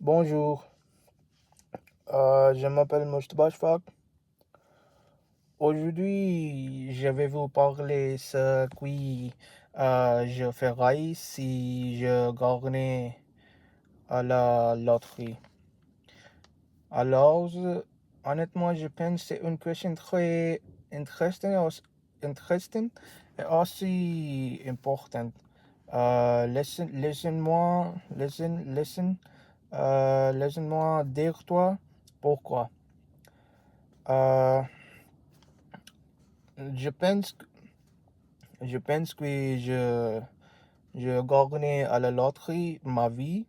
Bonjour, je m'appelle Mustapha Shfaq. Aujourd'hui, je vais vous parler ce que je ferai si je gagnais à la loterie. Alors, honnêtement, je pense que c'est une question très intéressante et aussi importante. Laisse-moi dire toi pourquoi. Euh, je pense, je gagnais à la loterie, ma vie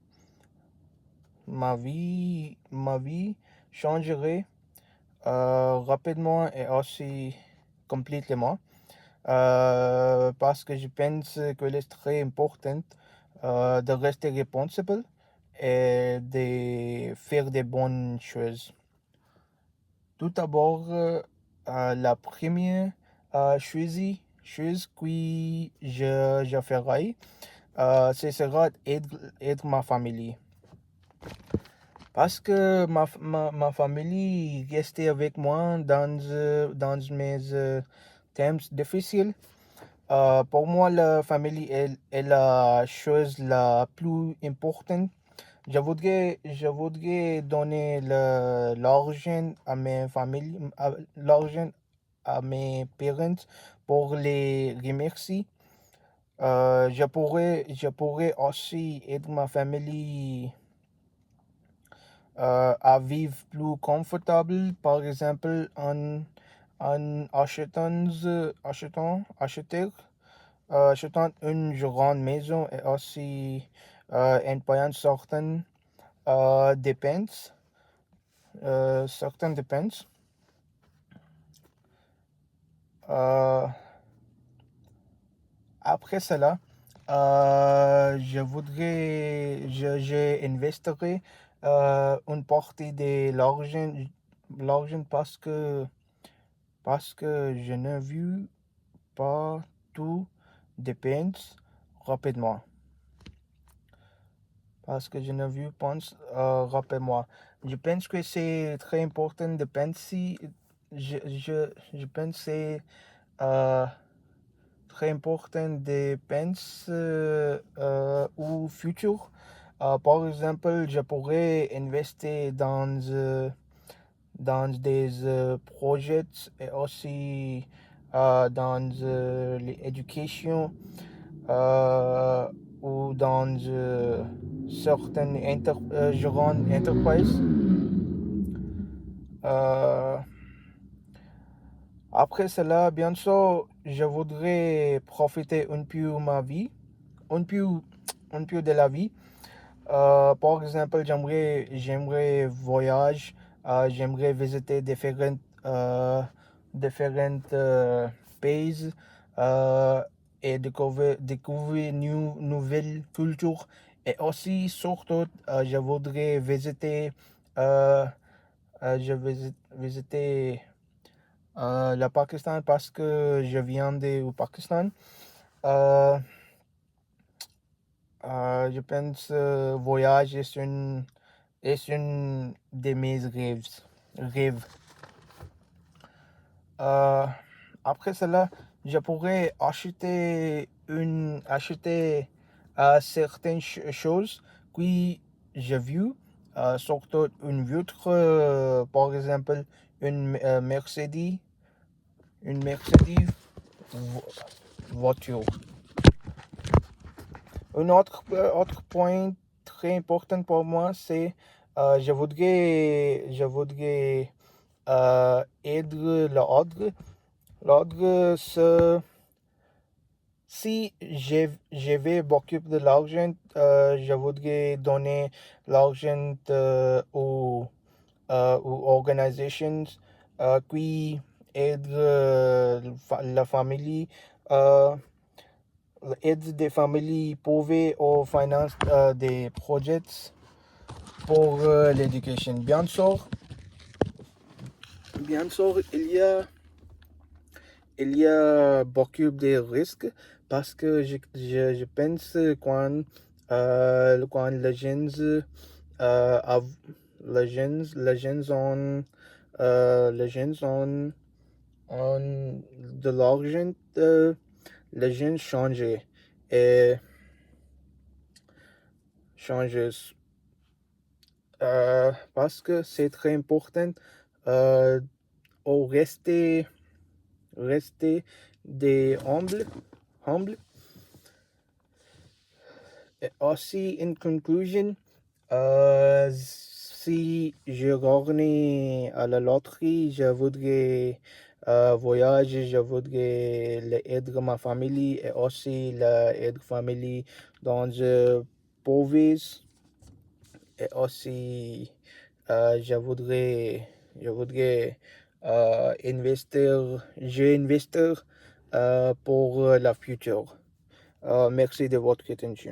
changerait rapidement et aussi complètement. Parce que je pense que c'est très important de rester responsable et de faire des bonnes choses. Tout d'abord, la première chose que je ferai, ce sera aider ma famille. Parce que ma famille restait avec moi dans mes temps difficiles. Pour moi, la famille est la chose la plus importante. Je voudrais donner l'argent à mes familles, l'argent à mes parents pour les remercier. Je pourrais aussi aider ma famille à vivre plus confortable, par exemple en achetant une grande maison et aussi en payant dépenses, certaines dépenses. Euh, Après cela, je investirai une partie de l'argent parce que je ne veux pas tout dépenser rapidement. Parce que je ne veux pas rapidement. Je pense que c'est très important de penser. Je pense que c'est euh, très important de penser au futur. Par exemple, je pourrais investir dans des projets et aussi dans l'éducation euh, ou dans certaines grandes entreprises. Euh, Après cela, bien sûr, je voudrais profiter un peu de ma vie, un peu, un peu de la vie. Par exemple, j'aimerais voyager, j'aimerais visiter différents pays euh, et découvrir nouvelles cultures. Et aussi, surtout, je voudrais euh, visiter le Pakistan parce que je viens du Pakistan. Euh, je pense voyage est une de mes rêves. Euh, Après cela, je pourrais acheter certaines choses que j'ai vues, surtout une voiture, par exemple une Mercedes voiture. Autre point très important pour moi, c'est je voudrais aider l'ordre. L'ordre, si je vais beaucoup de l'argent, je voudrais donner l'argent aux organisations qui aident la famille, euh, aident des familles pauvres ou financent des projets pour l'éducation. Bien sûr, il y a beaucoup de risques parce que je pense quand les jeunes les jeunes ont de l'argent, les jeunes et changent parce que c'est très important euh, au rester des humble. Et aussi, in conclusion, si je gagne à la loterie, je voudrais voyager, je voudrais aider ma famille et aussi aider famille dans le pauvres. Et aussi, je voudrais investir pour la future. Merci de votre attention.